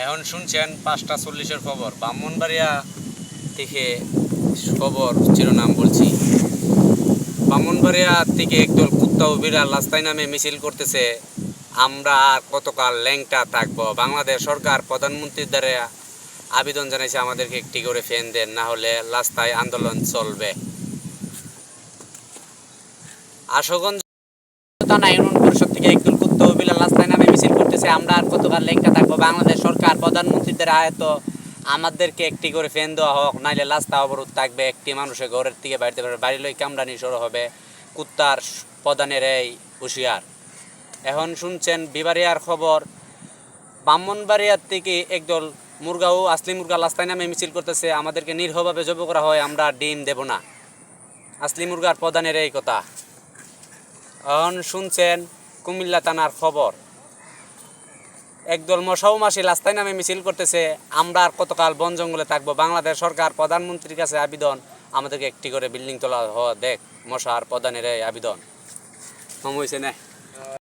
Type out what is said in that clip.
এখন শুনছেন 5:40-এর খবর। ব্রাহ্মণবাড়িয়া থেকে খবর শিরোনাম বলছি। ব্রাহ্মণবাড়িয়া থেকে একদল কুত্তা ও বিড়াল রাস্তায় নামে মিছিল করতেছে, আমরা আর কতকাল ল্যাংটা থাকবো। বাংলাদেশ সরকার প্রধানমন্ত্রীর দ্বারা আবেদন জানাইছে আমাদেরকে একটি করে ফ্যান দেন, না হলে রাস্তায় আন্দোলন চলবে। আশুগঞ্জ থানা ইউনিয়ন পরিষদ থেকে একদল কুত্তা ও বিড়াল রাস্তায় নামে মিছিল করতেছে, আমরা আর কতকাল ল্যাংটা থাকবো। বাংলাদেশ সরকার প্রধানমন্ত্রীদের আয়ত আমাদেরকে একটি করে ফ্যান দেওয়া হোক, নাইলে রাস্তা অবরোধ থাকবে। একটি মানুষের ঘরের থেকে বাড়িতে পারবে, বাড়ি লই কামড়ানি শুরু হবে। কুত্তার প্রধানের এই হুঁশিয়ার। এখন শুনছেন বিবারিয়ার খবর। ব্রাহ্মণবাড়িয়ার থেকে একদল মুরগা ও আসলি মুরগা রাস্তায় নামে মিছিল করতেছে, আমাদেরকে নির্ভয়ভাবে জব করা হয়, আমরা ডিম দেব না। আসলি মুরগার প্রধানের এই কথা। এখন শুনছেন কুমিল্লা থানার খবর। একদল মশাও মাসি রাস্তায় নামে মিছিল করতেছে, আমরা আর কতকাল বন জঙ্গলে থাকবো। বাংলাদেশ সরকার প্রধানমন্ত্রীর কাছে আবেদন, আমাদেরকে একটি করে বিল্ডিং তোলা হওয়া দেখ। মশার প্রধানের এই আবেদন হয়েছে না।